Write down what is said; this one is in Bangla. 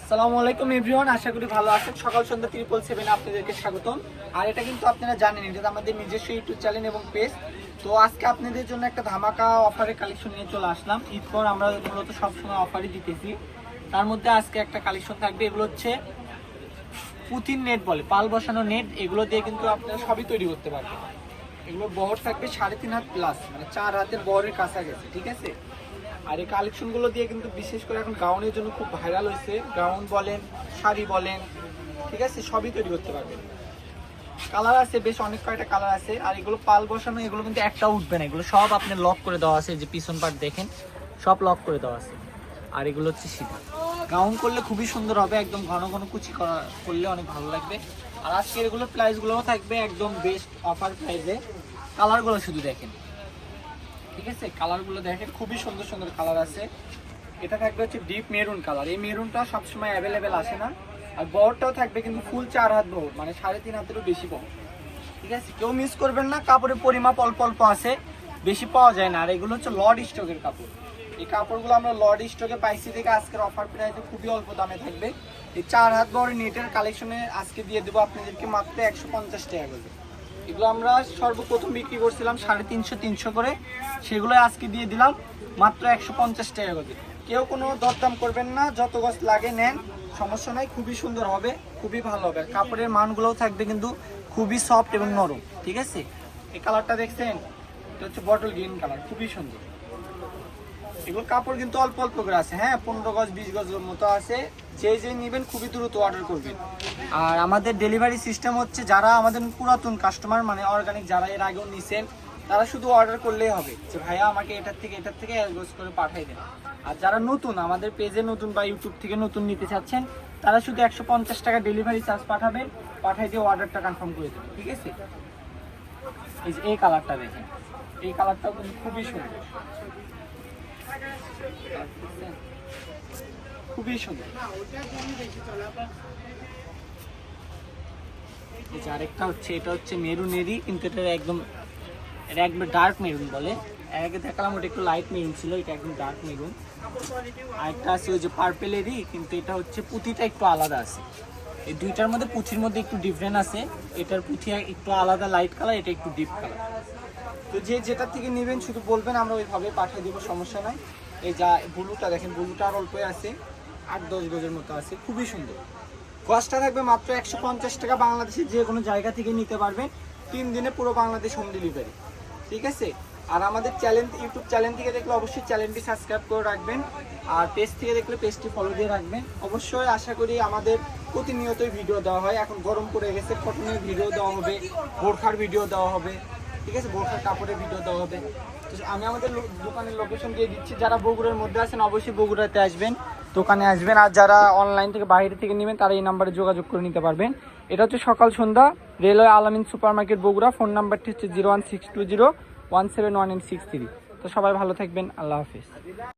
আসসালামু আলাইকুম এভরিওয়ান, আশা করি ভালো আছেন। সকাল সন্ধ্যা 777 আপনাদেরকে স্বাগতম। আর এটা কিন্তু আপনারা জানেন, এটা আমাদের নিজস্ব ইউটিউব চ্যানেল এবং পেজ। তো আজকে আপনাদের জন্য একটা ধামাকা অফারের কালেকশন নিয়ে চলে আসলাম। ঈদ পর আমরা মূলত সবসময় অফারই দিতেছি, তার মধ্যে আজকে একটা কালেকশন থাকবে। এগুলো হচ্ছে পুঁতির নেট বলে, পাল বসানো নেট। এগুলো দিয়ে কিন্তু আপনারা সবই তৈরি করতে পারবেন। এগুলোর বহর থাকবে 3.5 হাত প্লাস, মানে 4 হাতের বহরের কাছাকাছি, ঠিক আছে। আর এই কালেকশনগুলো দিয়ে কিন্তু বিশেষ করে এখন গাউনের জন্য খুব ভাইরাল হয়েছে। গাউন বলেন, শাড়ি বলেন, ঠিক আছে, সবই তৈরি করতে পারবেন। কালার আছে বেশ অনেক কয়টা কালার আছে। আর এগুলো পাল বসানো, এগুলো কিন্তু একটাও উঠবে না। এগুলো সব আপনার লক করে দেওয়া আছে, যে পিছন পার্ট দেখেন সব লক করে দেওয়া আছে। আর এগুলো হচ্ছে সিধা গাউন করলে খুবই সুন্দর হবে, একদম ঘন ঘন কুচি করলে অনেক ভালো লাগবে। আর আজকের এগুলোর প্রাইসগুলোও থাকবে একদম বেস্ট অফার প্রাইসে। কালারগুলো শুধু দেখেন, ঠিক আছে, কালারগুলো দেখেন, খুবই সুন্দর সুন্দর কালার আছে। এটা থাকবে হচ্ছে ডিপ মেরুন কালার। এই মেরুনটা সবসময় অ্যাভেলেবেল আসে না। আর বহরটাও থাকবে কিন্তু ফুল 4 হাত বহর, মানে 3.5 হাতেরও বেশি বহর, ঠিক আছে। কেউ মিস করবেন না, কাপড়ের পরিমাপ অল্প অল্প আছে, বেশি পাওয়া যায় না। আর এগুলো হচ্ছে লর্ড স্টকের কাপড়। এই কাপড়গুলো আমরা লর্ড স্টকে পাইছি থেকে আজকের অফার প্রাইসে খুবই অল্প দামে থাকবে। এই 4 হাত বহরের নেটের কালেকশনে আজকে দিয়ে দেবো আপনাদেরকে মাত্র 150 টাকা করে। এগুলো আমরা সর্বপ্রথম বিক্রি করছিলাম 350 করে, সেগুলো আজকে দিয়ে দিলাম মাত্র 150 টাকা করে। কেউ কোনো দরদাম করবেন না, যত গজ লাগে নেন, সমস্যা নাই। খুবই সুন্দর হবে, খুবই ভালো হবে। আর কাপড়ের মানগুলোও থাকবে কিন্তু খুবই সফট এবং নরম, ঠিক আছে। এই কালারটা দেখছেন, এটা হচ্ছে বটল গ্রিন কালার, খুবই সুন্দর। এগুলো কাপড় কিন্তু অল্প অল্প করে আছে, হ্যাঁ, 15 গজ 20 গজের মতো আছে। যে নেবেন খুবই দ্রুত অর্ডার করবেন। আর আমাদের ডেলিভারি সিস্টেম হচ্ছে, যারা আমাদের পুরাতন কাস্টমার, মানে অর্গানিক যারা এর আগেও নিছেন, তারা শুধু অর্ডার করলেই হবে যে ভাইয়া আমাকে এটার থেকে অ্যাডভান্স করে পাঠিয়ে দেন। আর যারা নতুন, আমাদের পেজে নতুন বা ইউটিউব থেকে নতুন নিতে চাচ্ছেন, তারা শুধু 150 টাকা ডেলিভারি চার্জ পাঠাবেন, পাঠিয়ে দিয়ে অর্ডারটা কনফার্ম করে দেবেন, ঠিক আছে। এই যে এই কালারটা দেখেন, এই কালারটাও কিন্তু খুবই সুন্দর, খুবই সুন্দর। এই যে আরেকটা হচ্ছে, এটা হচ্ছে মেরুনেরই, কিন্তু এটা একদম ডার্ক মেরুন বলে। এর আগে দেখালাম ওটা একটু লাইট মেরুন ছিল, এটা একদম ডার্ক মেরুন। আরেকটা আছে ওই যে পার্পেলেরই, কিন্তু এটা হচ্ছে পুঁথিটা একটু আলাদা আছে। এই দুইটার মধ্যে পুঁথির মধ্যে একটু ডিফারেন্ট আছে। এটার পুঁথি একটু আলাদা লাইট কালার, এটা একটু ডিপ কালার। তো যেটার থেকে নেবেন শুধু বলবেন, আমরা ওইভাবে পাঠিয়ে দেবো, সমস্যা নাই। এই যা ব্লুটা দেখেন, ব্লুটা আর অল্পই আছে, 8-10 গজের মতো আছে, খুবই সুন্দর। কস্টটা থাকবে মাত্র 150 টাকা। বাংলাদেশের যে কোনো জায়গা থেকে নিতে পারবেন, 3 দিনে পুরো বাংলাদেশ হোম ডেলিভারি, ঠিক আছে। আর আমাদের ইউটিউব চ্যানেল থেকে দেখলে অবশ্যই চ্যানেলটি সাবস্ক্রাইব করে রাখবেন। আর পেজ থেকে দেখলে পেজটি ফলো দিয়ে রাখবেন। অবশ্যই আশা করি আমাদের প্রতিনিয়তই ভিডিও দেওয়া হয়। এখন গরম পড়ে গেছে, কটনের ভিডিও দেওয়া হবে, বোরখার ভিডিও দেওয়া হবে, ঠিক আছে, বোরখার কাপড়ের ভিডিও দেওয়া হবে। তো আমি আমাদের দোকানের লোকেশন দিয়ে দিচ্ছি। যারা বগুড়ার মধ্যে আছেন অবশ্যই বগুড়াতে আসবেন, দোকানে আসবেন। আর যারা অনলাইন থেকে বাইরে থেকে নেবেন, তারা এই নাম্বারে যোগাযোগ করে নিতে পারবেন। এটা হচ্ছে সকাল সন্ধ্যা, রেলওয়ে আলামিন সুপার মার্কেট বগুড়া। ফোন নাম্বারটি হচ্ছে 01620171863। তো সবাই ভালো থাকবেন, আল্লাহ হাফিজ।